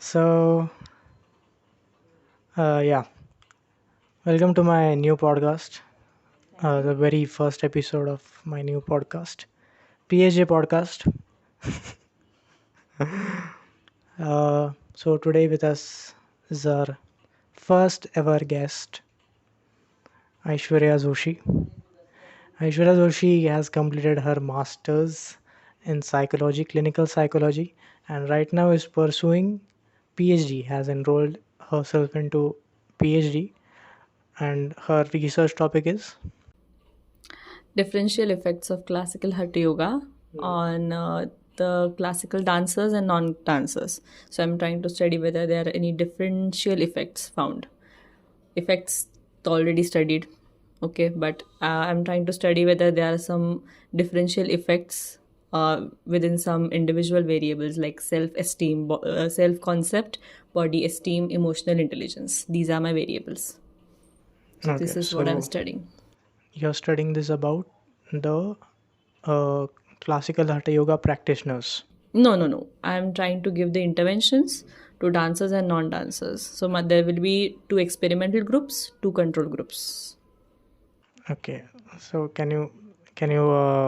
So, yeah, welcome to my new podcast, the very first episode of my new podcast, PSJ podcast. So, today with us is our first ever guest, Aishwarya Joshi. Aishwarya Joshi has completed her master's in psychology, clinical psychology, and right now is pursuing PhD, has enrolled herself into PhD, and her research topic is differential effects of classical hatha yoga on the classical dancers and non-dancers. So I'm trying to study whether there are any differential effects found. Effects already studied, okay, but I'm trying to study whether there are some differential effects within some individual variables like self-esteem, self-concept, body esteem, emotional intelligence. These are my variables. So okay. this is what I'm So studying. you're studying this about the uh, classical hatha yoga practitioners. No. I'm trying to give the interventions to dancers and non-dancers. So there will be two experimental groups, two control groups. Okay. So can you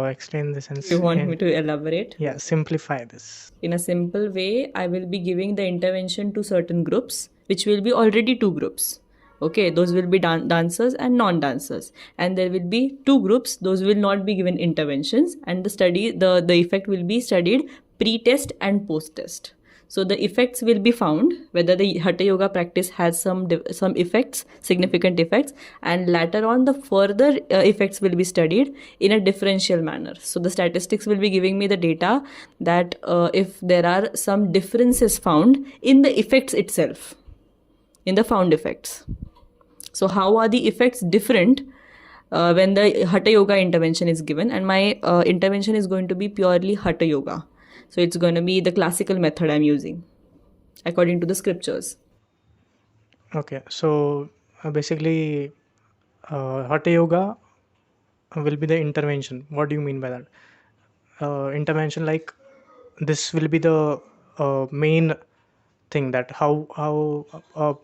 explain this You want me in to elaborate? yeah, simplify this. In a simple way, I will be giving the intervention to certain groups, which will be already two groups. Okay, those will be dancers and non-dancers, and there will be two groups. Those will not be given interventions, and the effect will be studied pre-test and post-test. So the effects will be found whether the hatha yoga practice has some effects, significant effects, and later on the further effects will be studied in a differential manner. So the statistics will be giving me the data that if there are some differences found in the effects itself, in the found effects. So how are the effects different when the hatha yoga intervention is given? And my intervention is going to be purely hatha yoga. So it's going to be the classical method I'm using according to the scriptures. Okay. So basically, hatha yoga will be the intervention. What do you mean by that? Intervention, like this will be the main thing, that how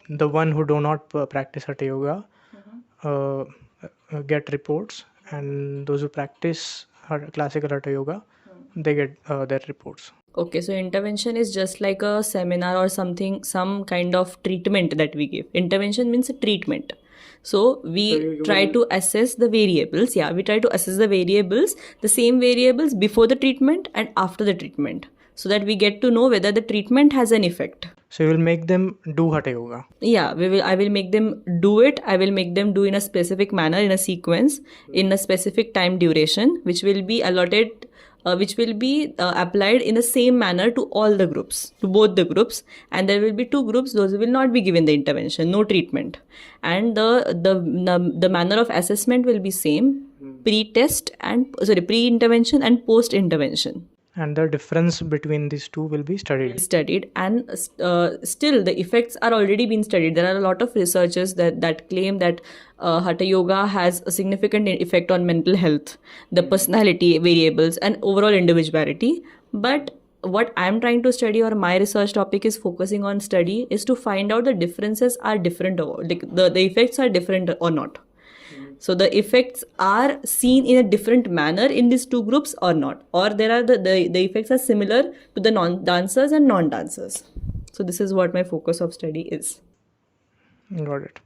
the one who do not practice hatha yoga uh, get reports, and those who practice classical hatha yoga, they get their reports. Okay, so intervention is just like a seminar or something, some kind of treatment that we give. Intervention means a treatment. So we try to assess the variables. Yeah, we try to assess the variables, the same variables before the treatment and after the treatment, so that we get to know whether the treatment has an effect. So you will make them do hatha yoga. Yeah, I will make them do it. I will make them do in a specific manner, in a sequence, in a specific time duration, which will be allotted, which will be applied in the same manner to all the groups, to both the groups. And there will be two groups; those will not be given the intervention, no treatment, and the manner of assessment will be same, pre-intervention and post-intervention. And the difference between these two will be studied. And still the effects are already been studied. There are a lot of researchers that claim that hatha yoga has a significant effect on mental health, the personality variables, and overall individuality. But what I'm trying to study, or my research topic is focusing on study, is to find out the differences are different, or like the effects are different or not. So the effects are seen in a different manner in these two groups or not, or there are the effects are similar to the non-dancers and non-dancers. So this is what my focus of study is. Got it.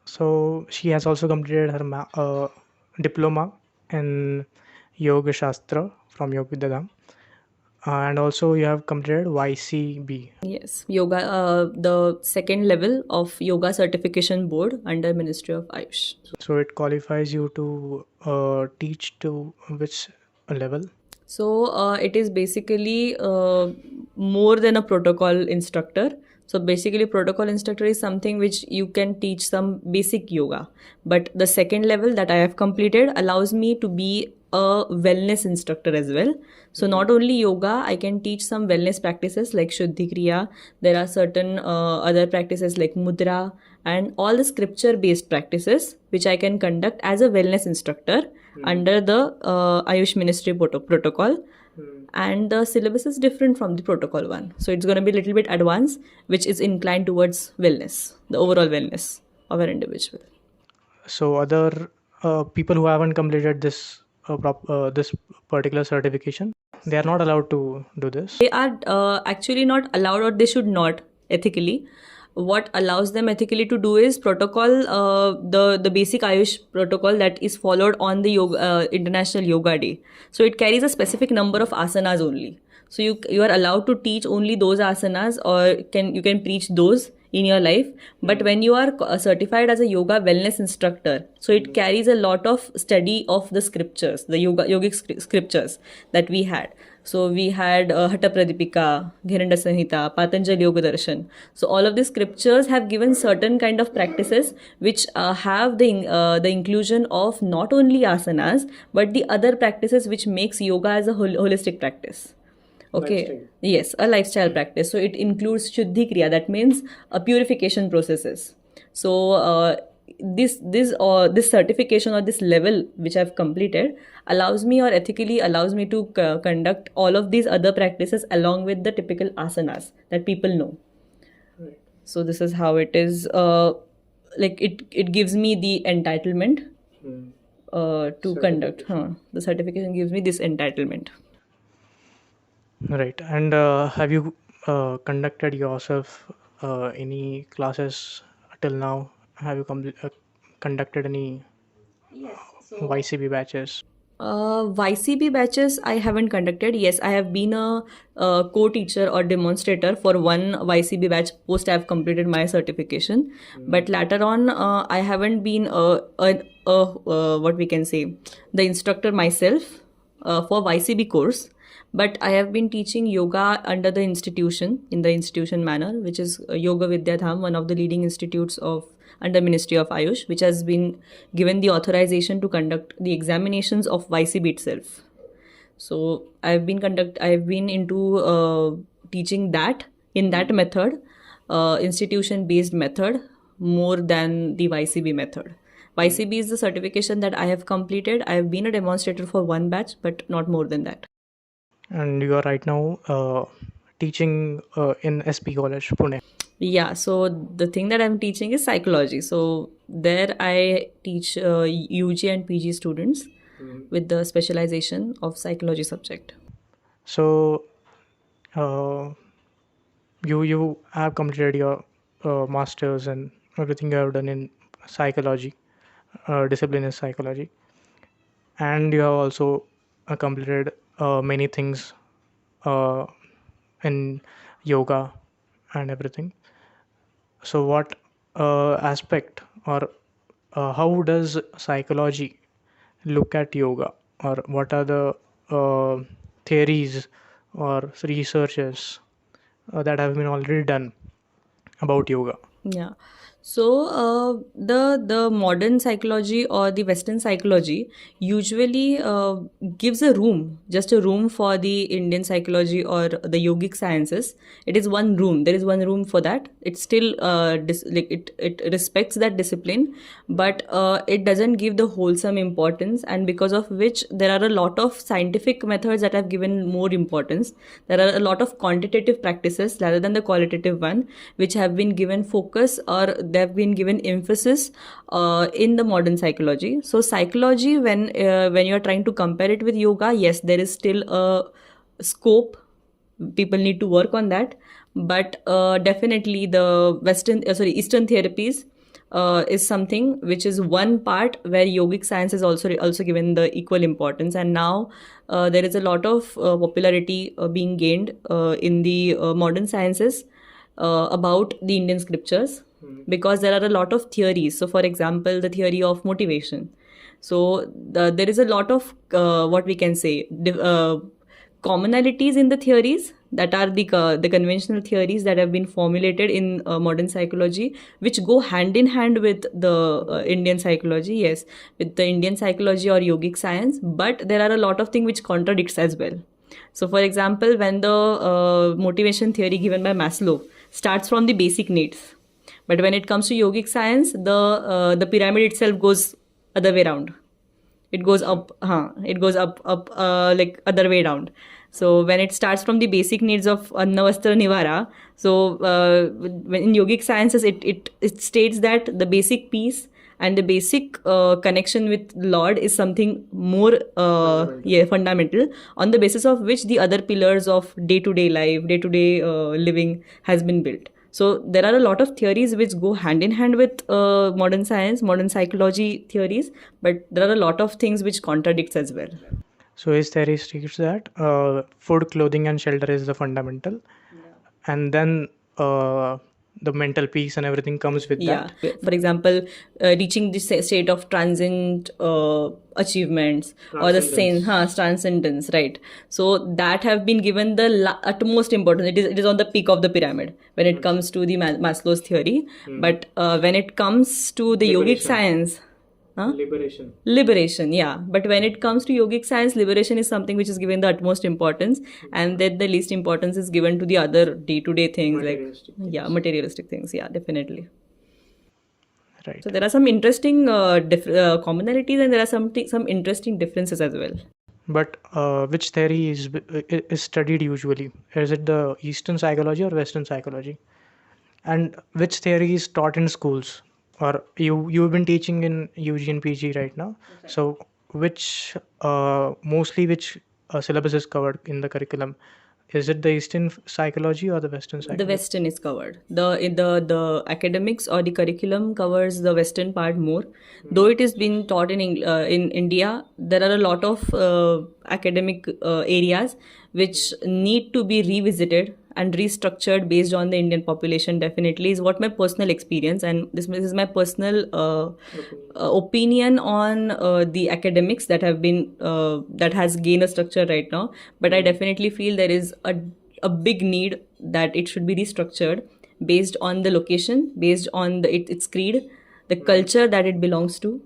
So she has also completed her diploma in Yoga Shastra from Yoga Vidyadham. And also you have completed YCB. Yes, yoga, the second level of yoga certification board under Ministry of Ayush. So it qualifies you to teach to which level? So it is basically more than a protocol instructor. So basically protocol instructor is something which you can teach some basic yoga. But the second level that I have completed allows me to be a wellness instructor as well. So not only yoga, I can teach some wellness practices like Shuddhi Kriya. There are certain other practices like Mudra and all the scripture based practices which I can conduct as a wellness instructor under the Ayush Ministry protocol. and the syllabus is different from the protocol one. So it's going to be a little bit advanced, which is inclined towards wellness, the overall wellness of an individual. So other people who haven't completed this particular certification, they are not allowed to do this. They are actually not allowed, or they should not ethically. What allows them ethically to do is protocol, the basic Ayush protocol that is followed on the yoga, International Yoga Day. So it carries a specific number of asanas only. So you are allowed to teach only those asanas, or you can preach those in your life. But when you are certified as a yoga wellness instructor, so it carries a lot of study of the scriptures, the yogic scriptures that we had. So we had Hatha Pradipika, Ghiranda Samhita, Patanjali Yoga Darshan. So all of these scriptures have given certain kind of practices which have the inclusion of not only asanas but the other practices which makes yoga as a holistic practice. Okay. Lifestyle. Yes, a lifestyle practice. So it includes Shuddhi Kriya, that means purification processes. So this certification or this level which I've completed allows me, or ethically allows me, to conduct all of these other practices along with the typical asanas that people know. Right. So this is how it is. Like it gives me the entitlement to conduct. The certification gives me this entitlement. Right. And have you conducted yourself any classes till now? Have you conducted any YCB batches? YCB batches I haven't conducted. Yes, I have been a co-teacher or demonstrator for one YCB batch post I have completed my certification. But later on, I haven't been what we can say, the instructor myself for YCB course. But I have been teaching yoga under the institution, in the institution manner, which is Yoga Vidya Dham, one of the leading institutes of under Ministry of Ayush, which has been given the authorization to conduct the examinations of YCB itself. So I've been into teaching that in that method, institution based method, more than the YCB method. YCB is the certification that I have completed. I have been a demonstrator for one batch, but not more than that. And you are right now teaching in SP College, Pune. Yeah, so the thing that I'm teaching is psychology. So there I teach UG and PG students with the specialization of psychology subject. So you have completed your masters and everything you have done in psychology, discipline is psychology, and you have also completed many things in yoga and everything. So what aspect, or how does psychology look at yoga, or what are the theories or researches that have been already done about yoga? Yeah. So the modern psychology or the Western psychology usually gives just a room for the Indian psychology or the yogic sciences. It is one room. There is one room for that. It still it respects that discipline, but it doesn't give the wholesome importance, and because of which there are a lot of scientific methods that have given more importance. There are a lot of quantitative practices rather than the qualitative one, which have been given focus, or they have been given emphasis in the modern psychology. So psychology, when you are trying to compare it with yoga, yes, there is still a scope. People need to work on that, but definitely the Eastern therapies is something which is one part where yogic science is also given the equal importance. And now there is a lot of popularity being gained in the modern sciences about the Indian scriptures, because there are a lot of theories. So for example, the theory of motivation. So there is a lot of what we can say commonalities in the theories that are the conventional theories that have been formulated in modern psychology, which go hand in hand with the Indian psychology, yes, with the Indian psychology or yogic science. But there are a lot of things which contradicts as well. So for example, when the motivation theory given by Maslow starts from the basic needs, but when it comes to yogic science, the pyramid itself goes other way around. It goes up, like other way around. So when it starts from the basic needs of Anna Vastra Nivara, so in yogic sciences, it states that the basic peace and the basic connection with Lord is something more fundamental, on the basis of which the other pillars of day-to-day life, day-to-day living has been built. So there are a lot of theories which go hand in hand with modern science, modern psychology theories, but there are a lot of things which contradicts as well. So his theory states that food, clothing, and shelter is the fundamental, and then the mental peace and everything comes with Yeah. that. For example, reaching this state of transcend achievements or the same transcendence, right? So that have been given the utmost importance. It is on the peak of the pyramid when it comes to the Maslow's theory. But when it comes to the yogic science, liberation, yeah. But when it comes to yogic science, liberation is something which is given the utmost importance, and then the least importance is given to the other day-to-day things, materialistic things. Yeah, definitely. Right. So there are some interesting commonalities, and there are some interesting differences as well. But which theory is studied usually? Is it the Eastern psychology or Western psychology? And which theory is taught in schools? Or you've been teaching in UG and PG right now. So which which syllabus is covered in the curriculum? Is it the Eastern psychology or the Western psychology? The Western is covered. The academics or the curriculum covers the Western part more. Though it is being taught in India, there are a lot of academic areas which need to be revisited and restructured based on the Indian population. Definitely is what my personal experience, and this is my personal opinion on the academics that have been that has gained a structure right now. But I definitely feel there is a big need that it should be restructured based on the location, based on its creed, the culture that it belongs to.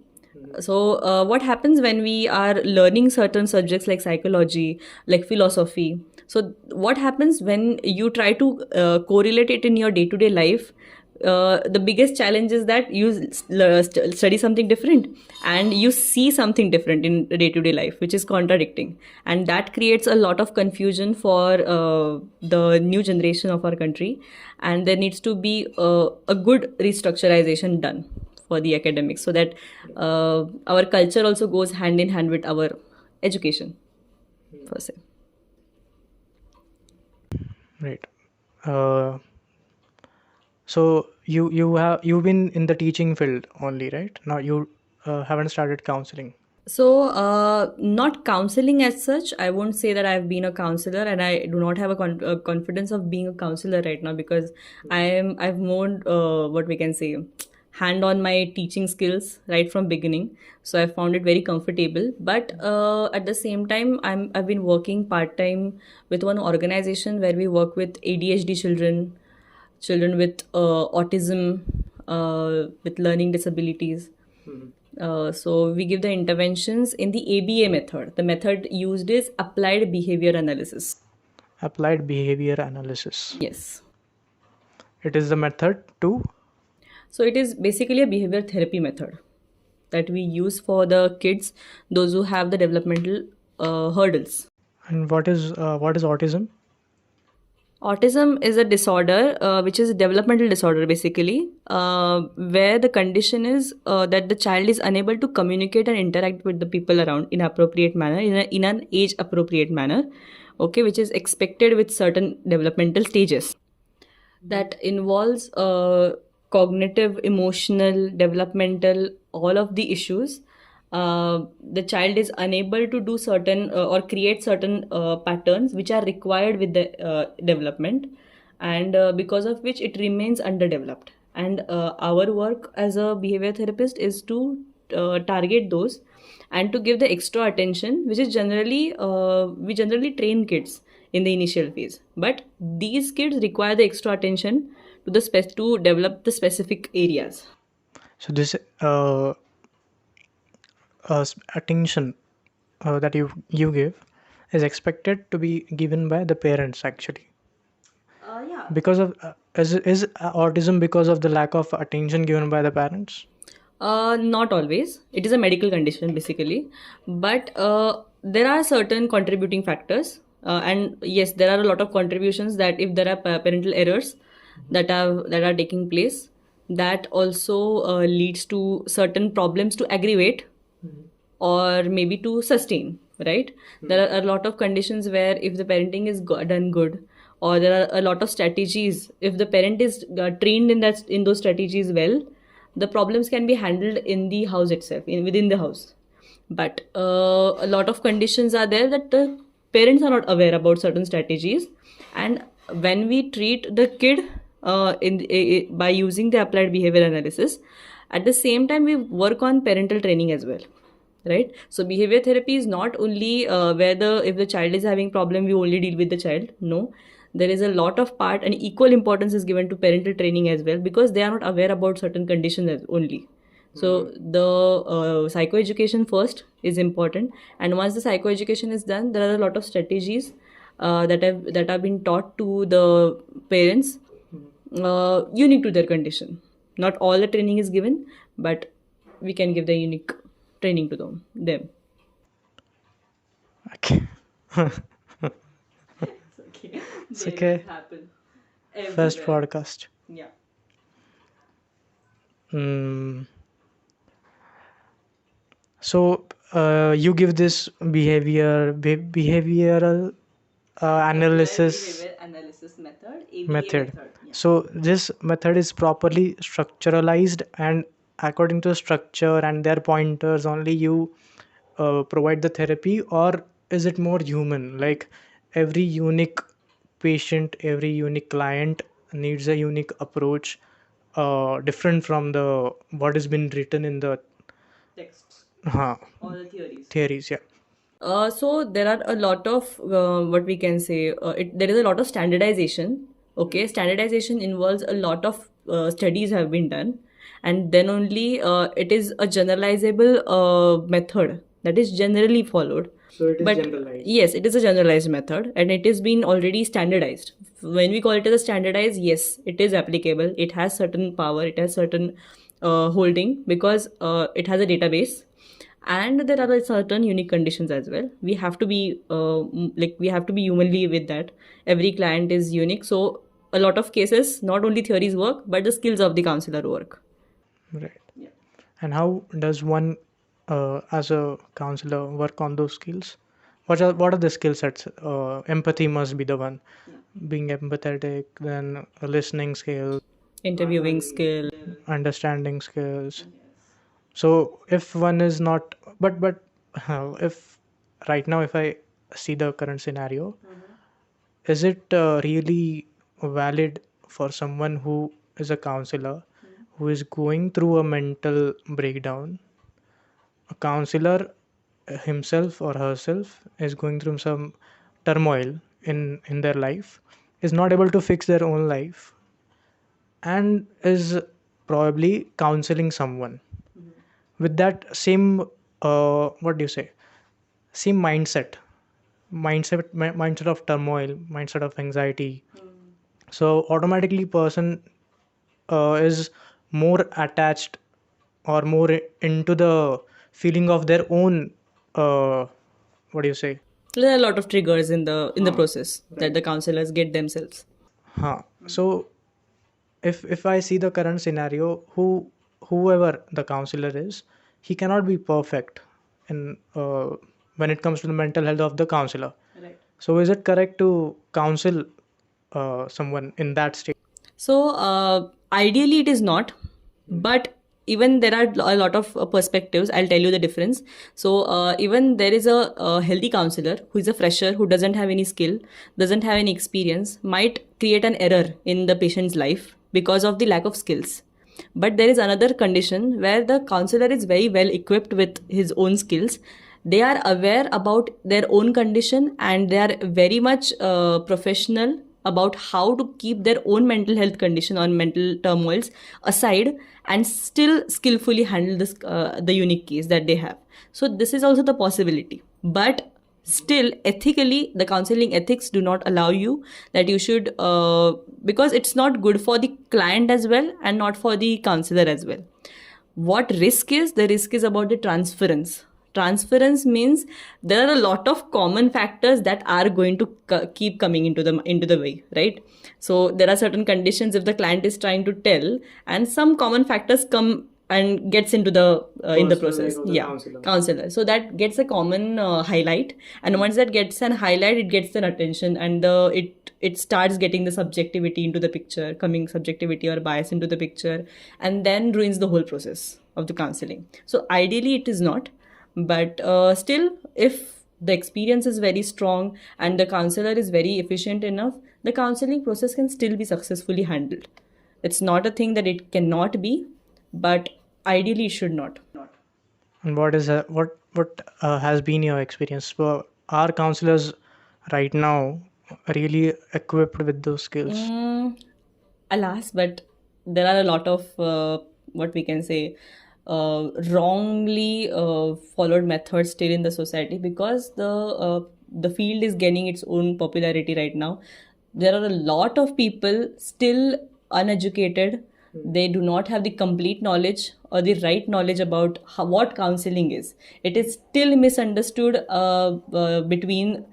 So what happens when we are learning certain subjects like psychology, like philosophy? So what happens when you try to correlate it in your day-to-day life? The biggest challenge is that you study something different and you see something different in day-to-day life, which is contradicting, and that creates a lot of confusion for the new generation of our country. And there needs to be a good restructurization done for the academics, so that our culture also goes hand in hand with our education, per se. Right. So you've been in the teaching field only, right? Now you haven't started counseling. So, not counseling as such. I won't say that I've been a counselor, and I do not have a confidence of being a counselor right now, because I've more what we can say, hand on my teaching skills right from beginning. So I found it very comfortable. But at the same time, I've been working part time with one organization where we work with ADHD children with autism, with learning disabilities. So we give the interventions in the ABA method. The method used is applied behavior analysis. Applied behavior analysis. Yes. It is the method to. So it is basically a behavior therapy method that we use for the kids, those who have the developmental hurdles. And what is autism? Autism is a disorder which is a developmental disorder, basically, where the condition is that the child is unable to communicate and interact with the people around in appropriate manner, in an age appropriate manner, okay, which is expected with certain developmental stages. That involves cognitive, emotional, developmental, all of the issues. The child is unable to do certain or create certain patterns which are required with the development, and because of which it remains underdeveloped. And our work as a behavior therapist is to target those and to give the extra attention, which is generally we generally train kids in the initial phase, but these kids require the extra attention to to develop the specific areas. So this attention that you give is expected to be given by the parents, actually. Yeah. Because of is autism because of the lack of attention given by the parents? Not always. It is a medical condition, basically, but there are certain contributing factors. And yes, there are a lot of contributions that if there are parental errors that are taking place, that also leads to certain problems to aggravate or maybe to sustain, right? There are a lot of conditions where if the parenting is done good, or there are a lot of strategies, if the parent is trained in those strategies well, the problems can be handled in the house itself, within the house. But a lot of conditions are there that the parents are not aware about certain strategies, and when we treat the kid by using the applied behavior analysis, at the same time we work on parental training as well, right? So behavior therapy is not only where the if the child is having problem we only deal with the child. No, there is a lot of part and equal importance is given to parental training as well, because they are not aware about certain conditions only. So the psychoeducation first is important, and once the psychoeducation is done, there are a lot of strategies that have been taught to the parents, unique to their condition. Not all the training is given, but we can give the unique training to them. Okay. Okay. It's okay. Happen First everywhere. podcast. Yeah. Mm. So you give this behavioral analysis Behavior analysis method, ABA method. method. Yeah. So this method is properly structuralized, and according to structure and their pointers only you provide the therapy, or is it more human? Like every unique patient, every unique client needs a unique approach, different from the what has been written in the Texts, uh, all the theories. theories. Yeah. So there are a lot of what we can say. There is a lot of standardization. Okay, standardization involves a lot of studies have been done, and then only it is a generalizable method that is generally followed. So it is But generalized. yes, it is a generalized method, and it is been already standardized. When we call it as a standardized, yes, it is applicable. It has certain power. It has certain holding, because it has a database, and there are certain unique conditions as well. We have to be we have to be humanly with that. Every client is unique, so a lot of cases not only theories work, but the skills of the counselor work. Right. Yeah. And how does one, as a counselor, work on those skills? What are the skill sets? Empathy must be the one. Yeah. Being empathetic, then listening skills, Interviewing skill. understanding skills. So if one is not, but if right now if I see the current scenario, is it really valid for someone who is a counselor who is going through a mental breakdown? A counselor himself or herself is going through some turmoil in their life, is not able to fix their own life, and is probably counseling someone with that same what do you say, same mindset of turmoil, mindset of anxiety. So automatically person is more attached or more into the feeling of their own what do you say. There are a lot of triggers in the process that the counselors get themselves. So if I see the current scenario, whoever the counselor is, he cannot be perfect in when it comes to the mental health of the counselor. Right. So is it correct to counsel someone in that state? So ideally, it is not, but even there are a lot of perspectives. I'll tell you the difference. So even there is a healthy counselor who is a fresher, who doesn't have any skill, doesn't have any experience, might create an error in the patient's life because of the lack of skills. But there is another condition where the counselor is very well equipped with his own skills. They are aware about their own condition, and they are very much professional about how to keep their own mental health condition or mental turmoils aside and still skillfully handle the unique case that they have. So this is also the possibility, but still ethically the counseling ethics do not allow you that you should because it's not good for the client as well and not for the counselor as well. What risk is? The risk is about the transference. Transference means there are a lot of common factors that are going to keep coming into the way, right? So there are certain conditions if the client is trying to tell, and some common factors come and gets into the in the process. Yeah, counselor. So that gets a common highlight, and once that gets an highlight, it gets an attention, and it starts getting the subjectivity into the picture, coming subjectivity or bias into the picture, and then ruins the whole process of the counseling. So ideally it is not, but still, if the experience is very strong and the counselor is very efficient enough, the counseling process can still be successfully handled. It's not a thing that it cannot be, but ideally it should not. And what has been your experience? So are counselors right now really equipped with those skills? Alas, but there are a lot of what we can say wrongly followed methods still in the society, because the field is gaining its own popularity right now. There are a lot of people still uneducated. They do not have the complete knowledge or the right knowledge about what counseling is. It is still misunderstood between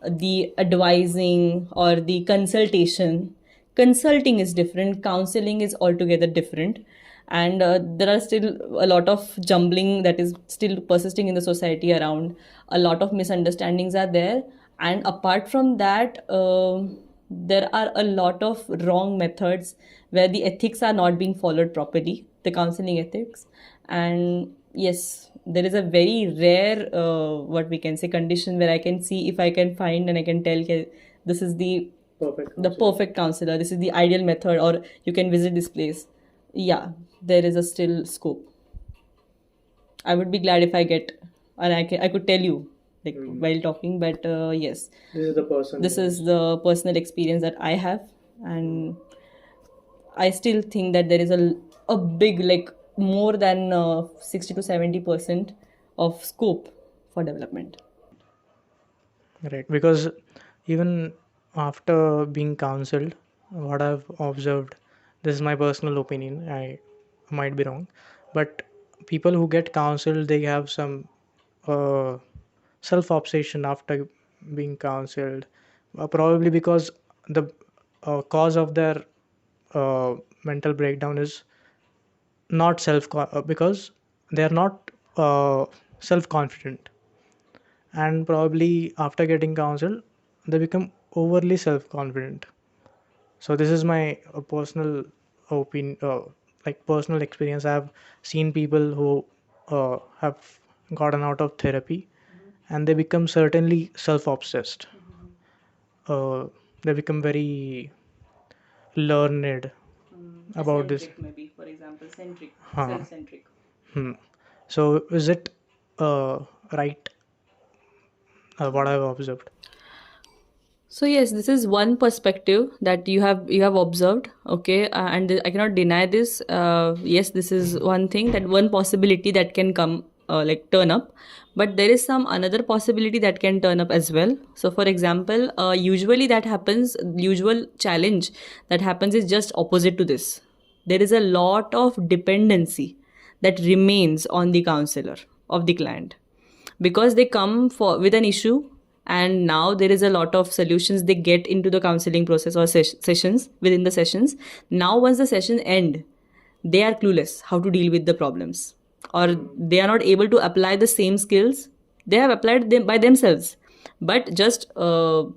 the advising or the consultation. Consulting is different, counseling is altogether different, and there are still a lot of jumbling that is still persisting in the society around. A lot of misunderstandings are there, and apart from that, there are a lot of wrong methods where the ethics are not being followed properly, the counseling ethics. And yes, there is a very rare what we can say condition where I can see if I can find and I can tell, okay, this is the perfect counselor, this is the ideal method, or you can visit this place. Yeah, there is a still scope. I would be glad if I get, and I could tell you like while talking, but yes, this is the personal experience that I have, and I still think that there is a big, like more than 60 to 70% of scope for development. Right, because even after being counseled, what I've observed, this is my personal opinion, I might be wrong, but people who get counseled, they have some self obsession after being counseled, probably because the cause of their mental breakdown is not because they are not self confident, and probably after getting counseled they become overly self confident. So this is my personal opinion, like personal experience. I have seen people who have gotten out of therapy and they become certainly self obsessed. They become very learned about this. Maybe, for example, centric, Huh. self-centric. So is it right, what I've observed? So yes, this is one perspective that you have observed. Okay, and I cannot deny this. Yes, this is one thing, that one possibility that can come, like turn up, but there is some another possibility that can turn up as well. So for example, usually that happens. Usual challenge that happens is just opposite to this. There is a lot of dependency that remains on the counselor of the client, because they come for with an issue, and now there is a lot of solutions they get into the counseling process or sessions. Within the sessions, now once the session end, they are clueless how to deal with the problems, or they are not able to apply the same skills they have applied them by themselves, but just in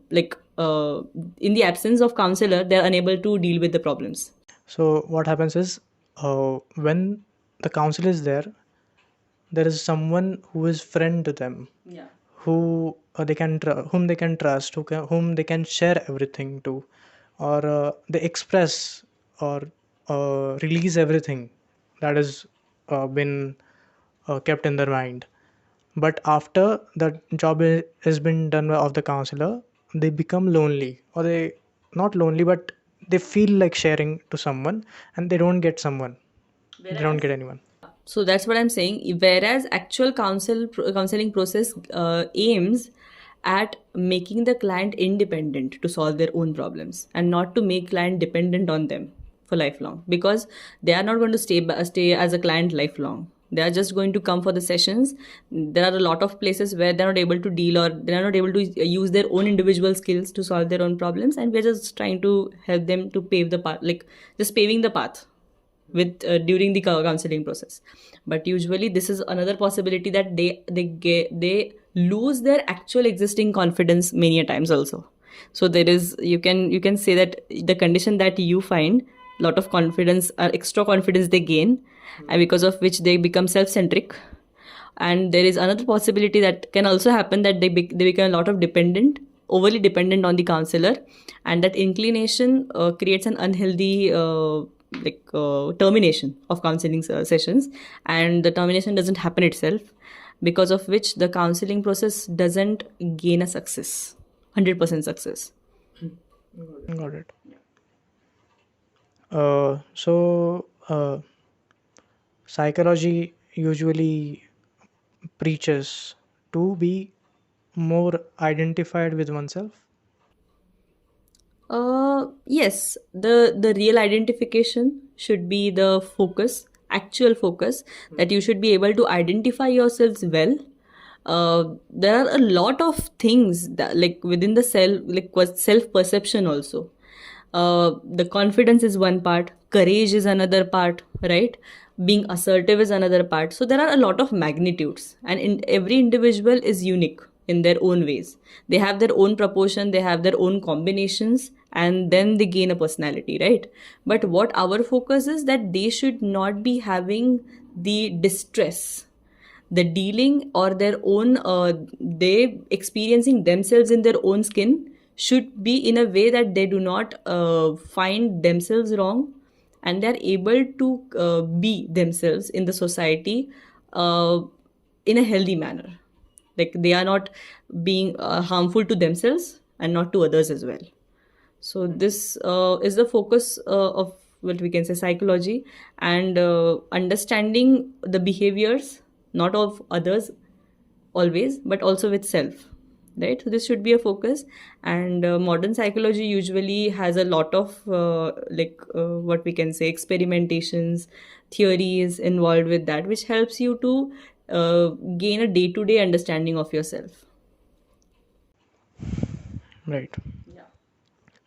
the absence of counselor, they are unable to deal with the problems. So what happens is, when the counsel is there is someone who is friend to them, Yeah. who whom they can trust, whom they can share everything to, or they express or release everything that has been kept in their mind. But after the job has been done of the counselor, they become lonely, or they not lonely, but they feel like sharing to someone, and they don't get someone. They don't get anyone. So that's what I'm saying. Whereas actual counseling process aims at making the client independent to solve their own problems, and not to make client dependent on them for lifelong, because they are not going to stay as a client lifelong. They are just going to come for the sessions. There are a lot of places where they're not able to deal, or they're not able to use their own individual skills to solve their own problems, and we're just trying to help them to pave the path, like just paving the path with during the counseling process. But usually this is another possibility, that they lose their actual existing confidence many a times also. So there is, you can say that the condition that you find, lot of confidence or extra confidence they gain, and because of which they become self-centric. And there is another possibility that can also happen, that they become a lot of overly dependent on the counselor, and that inclination creates an unhealthy termination of counseling sessions, and the termination doesn't happen itself, because of which the counseling process doesn't gain a success, 100% success. Got it. So psychology usually preaches to be more identified with oneself. Yes, the real identification should be the focus, actual focus, that you should be able to identify yourselves well. There are a lot of things that, like within the self, like self perception also. The confidence is one part, courage is another part, right? Being assertive is another part. So there are a lot of magnitudes, and in every individual is unique in their own ways. They have their own proportion, they have their own combinations, and then they gain a personality, right? But what our focus is, that they should not be having the distress, the dealing, or their own they experiencing themselves in their own skin should be in a way that they do not find themselves wrong, and they are able to be themselves in the society uh, in a healthy manner, like they are not being harmful to themselves and not to others as well. So this is the focus of what we can say psychology, and understanding the behaviors, not of others always, but also with self, right? So this should be a focus. And modern psychology usually has a lot of what we can say experimentations, theories involved with that, which helps you to gain a day-to-day understanding of yourself. Right.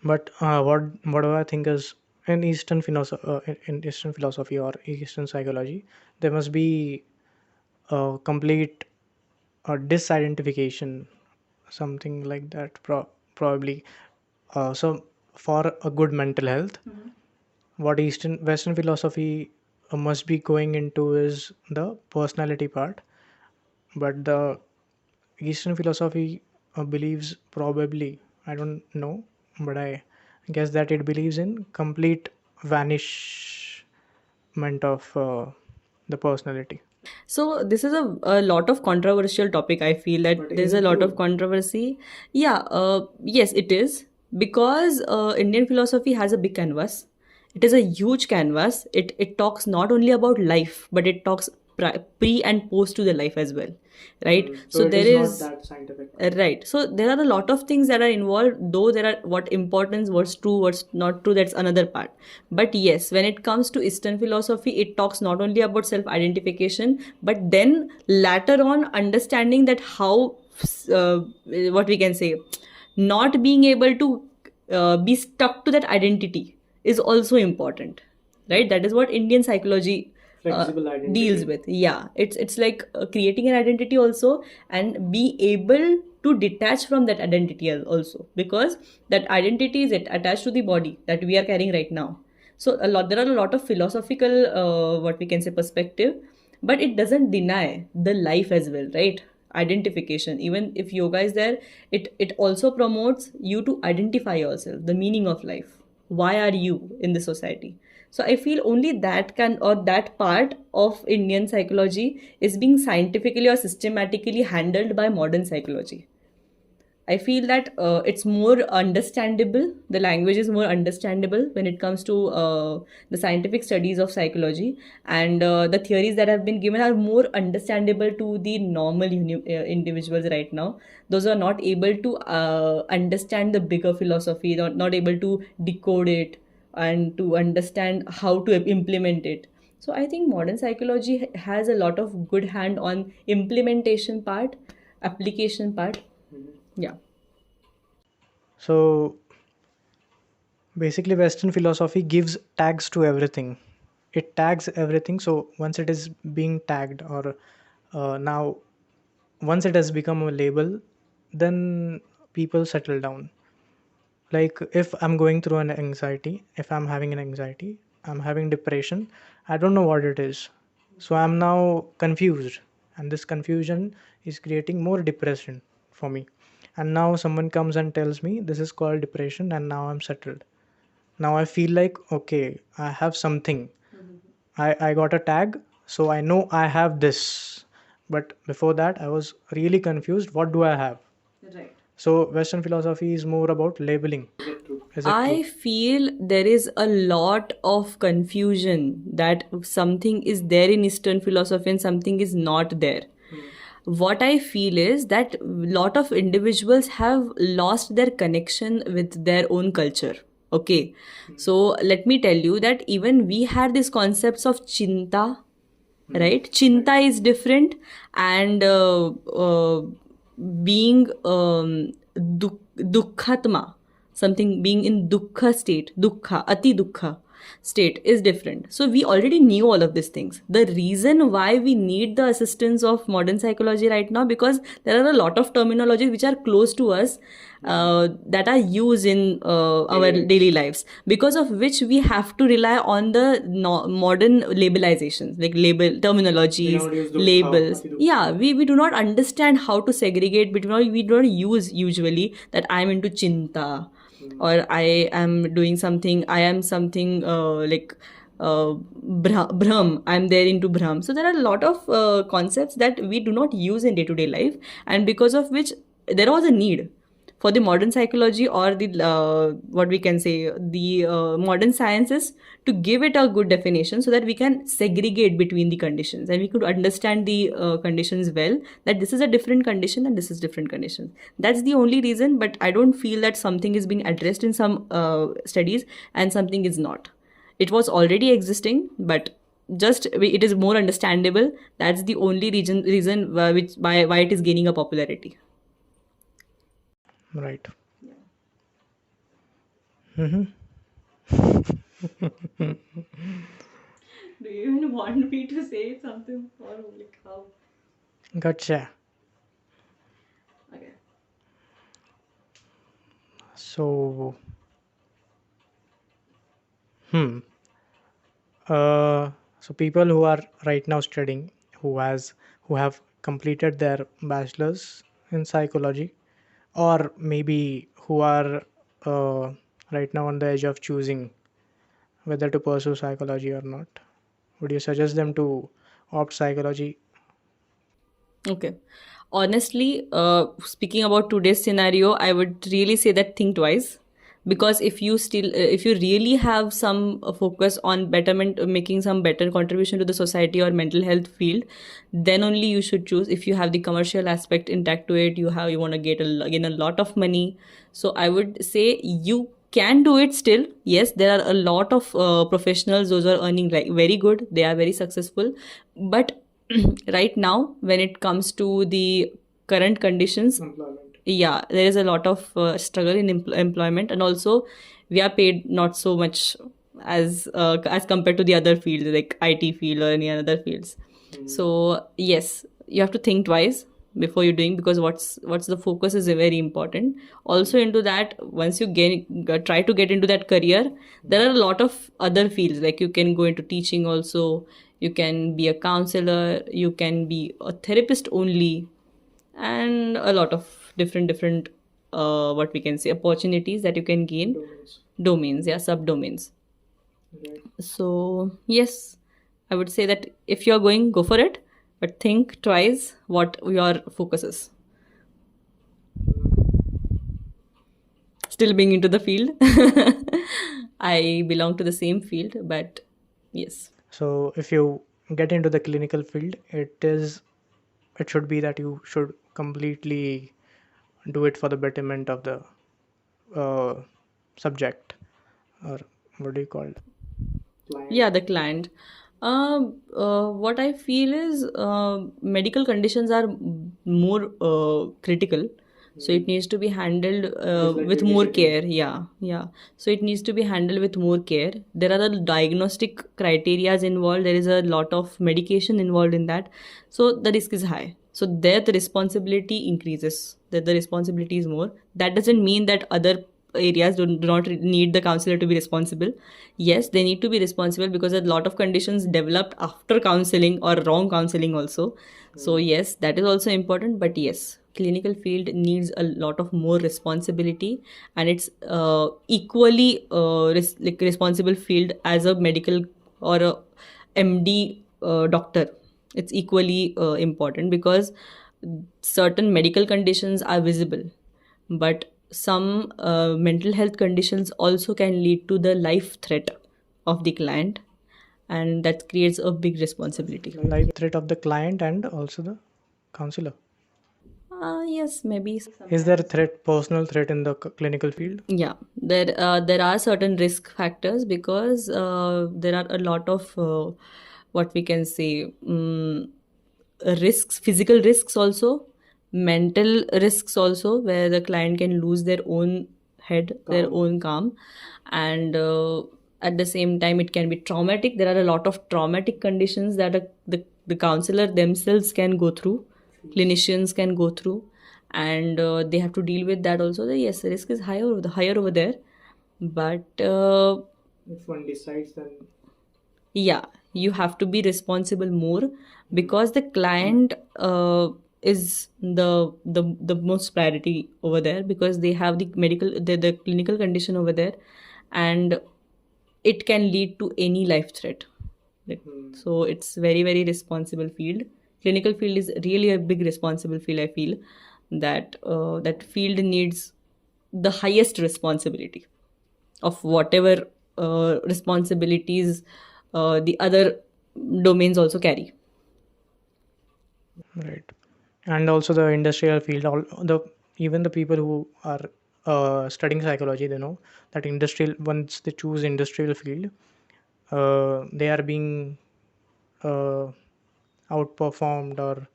But what do I think is in Eastern philosophy or Eastern psychology, there must be a complete disidentification, something like that. Probably. So for a good mental health, what Eastern Western philosophy must be going into is the personality part, but the Eastern philosophy believes, probably, I don't know, but I guess that it believes in complete vanishment of the personality. So this is a lot of controversial topic. I feel that But there's is a it lot of true? controversy. Yeah, yes, it is, because Indian philosophy has a big canvas. It is a huge canvas. It talks not only about life, but it talks pre and post to the life as well, right? So So it there is not is that scientific. right. So there are a lot of things that are involved, though there are what importance, what's true, what's not true, that's another part. But yes, when it comes to Eastern philosophy, it talks not only about self identification, but then later on understanding that how, uh, what we can say, not being able to be stuck to that identity is also important, right? That is what Indian psychology Flexible identity. deals with. Yeah, it's like creating an identity also, and be able to detach from that identity also, because that identity is attached to the body that we are carrying right now. So there are a lot of philosophical what we can say perspective, but it doesn't deny the life as well, right? Identification, even if yoga is there, it also promotes you to identify yourself, the meaning of life, why are you in the society. So I feel only that can, or that part of Indian psychology is being scientifically or systematically handled by modern psychology. I feel that it's more understandable. The language is more understandable when it comes to the scientific studies of psychology, and the theories that have been given are more understandable to the normal individuals right now. Those are not able to understand the bigger philosophy, not able to decode it and to understand how to implement it. So I think modern psychology has a lot of good hand on implementation part, application part. Yeah. So basically, Western philosophy gives tags to everything. It tags everything. So once it is being tagged, or now once it has become a label, then people settle down. Like if I'm going through an anxiety, if I'm having an anxiety, I'm having depression, I don't know what it is. So I'm now confused, and this confusion is creating more depression for me. And now someone comes and tells me this is called depression, and now I'm settled. Now I feel like, okay, I have something. I got a tag, so I know I have this. But before that, I was really confused. What do I have? Right. So Western philosophy is more about labeling. Is it true? I feel there is a lot of confusion that something is there in Eastern philosophy and something is not there. What I feel is that lot of individuals have lost their connection with their own culture. Okay, so let me tell you that even we had these concepts of chinta, right? Chinta is different, and being dukkhatma, something being in dukkha state, dukkha, ati dukkha state is different. So we already knew all of these things. The reason why we need the assistance of modern psychology right now, because there are a lot of terminologies which are close to us, that are used in our daily lives, because of which we have to rely on the modern labelizations, like label terminologies, labels. Yeah, we do not understand how to segregate between, or we don't use usually that I'm into chinta, or I am doing something, I am something like Brahm, I'm there into Brahm. So there are a lot of concepts that we do not use in day to day life, and because of which there was a need for the modern psychology, or the what we can say, the modern sciences, to give it a good definition so that we can segregate between the conditions and we could understand the conditions well, that this is a different condition and this is different condition. That's the only reason, but I don't feel that something is being addressed in some studies and something is not. It was already existing, but just it is more understandable. That's the only reason why it is gaining a popularity. Right. Mm-hmm. Do you even want me to say something, or like how? Gotcha. Okay. So, hmm. So people who are right now studying, who have completed their bachelor's in psychology, or maybe who are right now on the edge of choosing whether to pursue psychology or not, would you suggest them to opt psychology? Okay. Honestly, speaking about today's scenario, I would really say that think twice. Because if you really have some focus on betterment, making some better contribution to the society or mental health field, then only you should choose. If you have the commercial aspect intact to it, you want to gain a lot of money. So I would say you can do it still. Yes, there are a lot of professionals, those are earning like very good. They are very successful, but right now when it comes to the current conditions, yeah, there is a lot of struggle in employment, and also we are paid not so much as compared to the other fields like IT field or any other fields. So yes, you have to think twice before you're doing, because what's the focus is very important. Also into that, once you try to get into that career, there are a lot of other fields, like you can go into teaching also, you can be a counselor, you can be a therapist only, and a lot of different what we can say, opportunities that you can gain. Domains, yeah, subdomains. So yes, I would say that if you're going, go for it, but think twice what your focus is. Still being into the field. I belong to the same field, but yes. So if you get into the clinical field, it should be that you should completely do it for the betterment of the subject, or what do you call it? Yeah, the client. What I feel is medical conditions are more critical, so it needs to be handled with more care. Yeah, yeah. So it needs to be handled with more care. There are the diagnostic criterias involved. There is a lot of medication involved in that, so the risk is high. So there, the responsibility increases. That the responsibility is more. That doesn't mean that other areas do not need the counselor to be responsible. Yes, they need to be responsible because a lot of conditions developed after counseling or wrong counseling also. So yes, that is also important. But yes, clinical field needs a lot of more responsibility, and it's equally like responsible field as a medical or a MD doctor. It's equally important because certain medical conditions are visible, but some mental health conditions also can lead to the life threat of the client, and that creates a big responsibility. Life threat of the client and also the counselor. Yes, maybe Is there a sometimes. threat, personal threat in the clinical field? Yeah, there are certain risk factors because there are a lot of what we can say, risks, physical risks also, mental risks also, where the client can lose their own head, their own calm, and at the same time it can be traumatic. There are a lot of traumatic conditions that the counselor themselves can go through, clinicians can go through, and they have to deal with that also. Yes, the risk is higher over there, but If one decides, then yeah, you have to be responsible more because the client is the most priority over there, because they have the the clinical condition over there, and it can lead to any life threat. Like, so it's very responsible field. Clinical field is really a big responsible field. I feel that that field needs the highest responsibility of whatever responsibilities the other domains also carry. right. And also the industrial field, all the even the people who are studying psychology, they know that industrial, once they choose industrial field, they are being uh, outperformed, or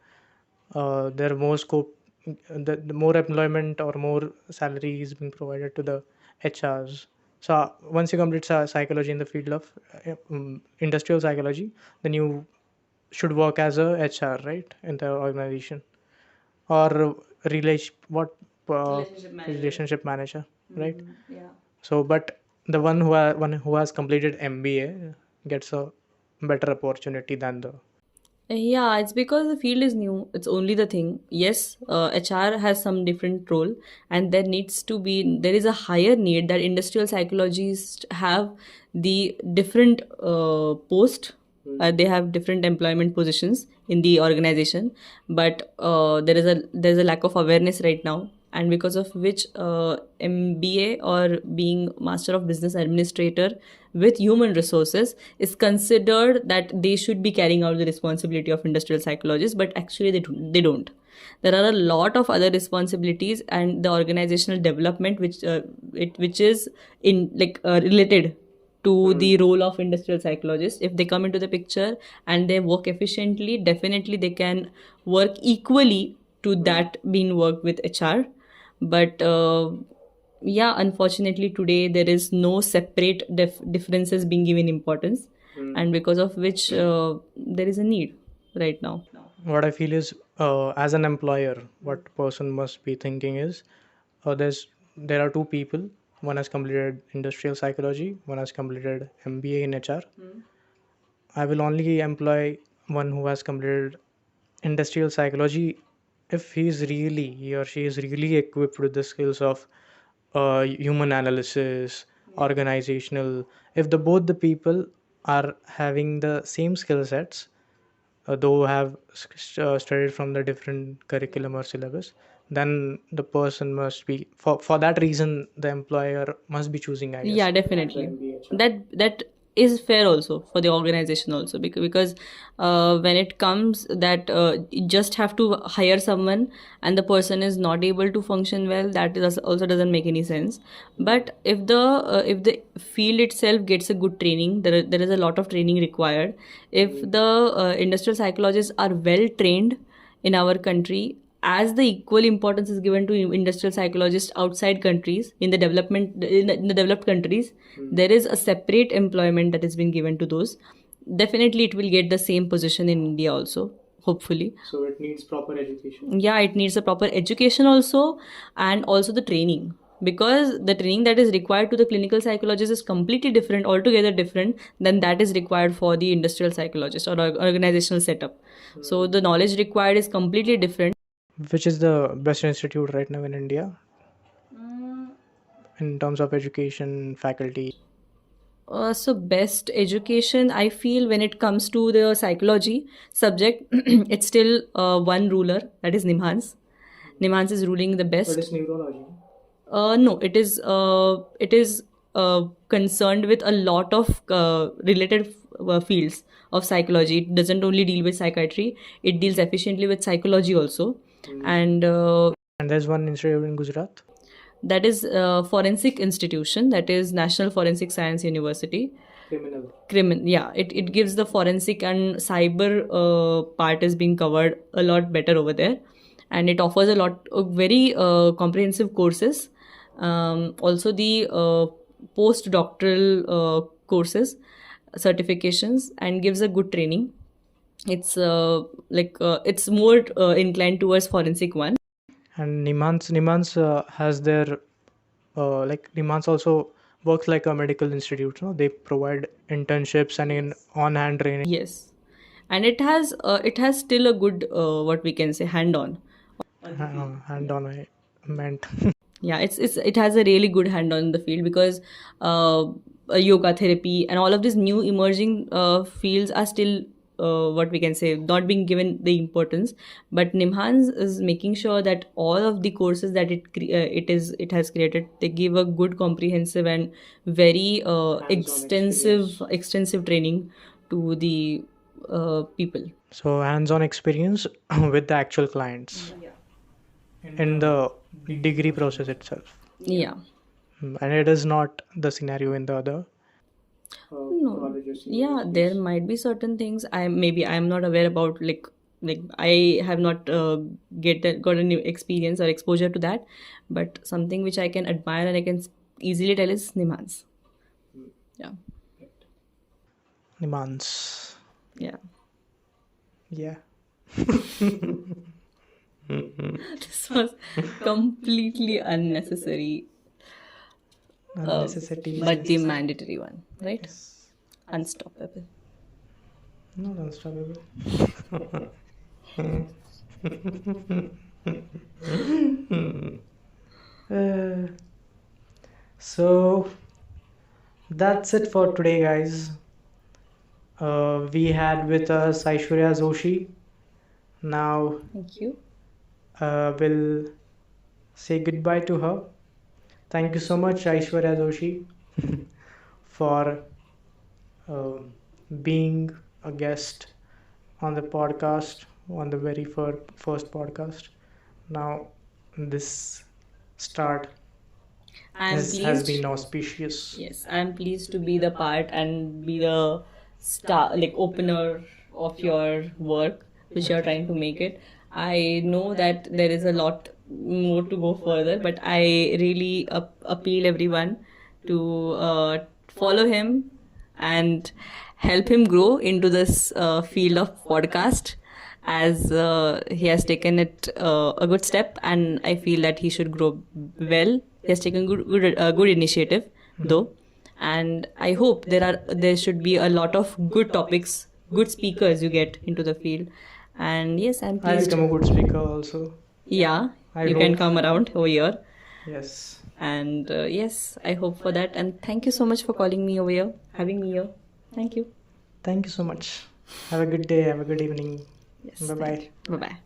there are more scope, the more employment or more salary is being provided to the HRs. So once you complete psychology in the field of industrial psychology, then you should work as a HR, right, in the organization, or what Relationship manager. relationship manager, right? Yeah. So, but the one who has completed MBA gets a better opportunity than the. Yeah, it's because the field is new. It's only the thing. Yes, HR has some different role, and there is a higher need that industrial psychologists have the different post. They have different employment positions in the organization, but there's a lack of awareness right now, and because of which MBA or being Master of Business Administrator with human resources is considered that they should be carrying out the responsibility of industrial psychologists, but actually they don't. There are a lot of other responsibilities and the organizational development which is in like related to the role of industrial psychologists. If they come into the picture and they work efficiently, definitely they can work equally to that being worked with HR. But yeah, unfortunately today there is no separate differences being given importance, and because of which there is a need right now. What I feel is, as an employer, what person must be thinking is, there are two people. One has completed industrial psychology. One has completed MBA in HR. I will only employ one who has completed industrial psychology if he or she is really equipped with the skills of human analysis, organizational. If the both the people are having the same skill sets, though have studied from the different curriculum or syllabus, then the person must be, for that reason the employer must be choosing, I Yeah, guess. definitely. That is fair also for the organization also, because when it comes that you just have to hire someone and the person is not able to function well, that also doesn't make any sense. But if the field itself gets a good training, there is a lot of training required. If the industrial psychologists are well trained in our country, as the equal importance is given to industrial psychologists outside countries, in the developed countries, there is a separate employment that has been given to those. Definitely it will get the same position in India also, hopefully. So it needs proper education. Yeah, it needs a proper education also, and also the training, because the training that is required to the clinical psychologist is completely different, altogether different than that is required for the industrial psychologist or organizational setup. So the knowledge required is completely different. Which is the best institute right now in India in terms of education, faculty? So best education, I feel, when it comes to the psychology subject, it's still one ruler, that is Nimhans. Nimhans is ruling the best. What is neurology? No, it is concerned with a lot of related fields of psychology. It doesn't only deal with psychiatry; it deals efficiently with psychology also. And And there's one institute in Gujarat. that is forensic institution, that is National Forensic Science University. Yeah, it gives the forensic and cyber part is being covered a lot better over there, and it offers a lot of very comprehensive courses. Also the postdoctoral courses, certifications, and gives a good training. It's it's more inclined towards forensic one. And Nimans has their Nimans also works like a medical institute. No, they provide internships and in on-hand training. Yes, and it has still a good what we can say hand-on. Hand-on, I meant. Yeah, it has a really good hand-on in the field, because yoga therapy and all of these new emerging fields are still what we can say not being given the importance. But Nimhans is making sure that all of the courses that it has created, they give a good, comprehensive, and very extensive training to the people. So hands-on experience with the actual clients in the degree process itself. Yeah. And it is not the scenario in the other No. Yeah, there might be certain things I'm not aware about, like I have not got any experience or exposure to that, but something which I can admire and I can easily tell is Nimhans. Yeah. Nimans. Yeah. Yeah. This was completely unnecessary, Necessity. but the mandatory one, right? Unstoppable. Not unstoppable. So that's it for today, guys. We had with us Aishwarya Joshi. Now Thank you. we'll say goodbye to her. Thank you so much, Aishwarya Joshi, for being a guest on the podcast, on the very first podcast. Now, this start has been auspicious. Yes, I'm pleased to be the part and be the opener of your work which you're trying to make it. I know that there is a lot more to go further, but I really appeal everyone to follow him and help him grow into this field of podcast, as he has taken it a good step, and I feel that he should grow well. He has taken good initiative though, and I hope there should be a lot of good topics, good speakers you get into the field. And yes, I'm I'll pleased. become a good speaker also. Yeah, I you can hope. come around over here. Yes. And yes, I hope for that. And thank you so much for calling me over here, having me here. Thank you. Thank you so much. Have a good day. Have a good evening. Yes. Bye bye. Bye bye.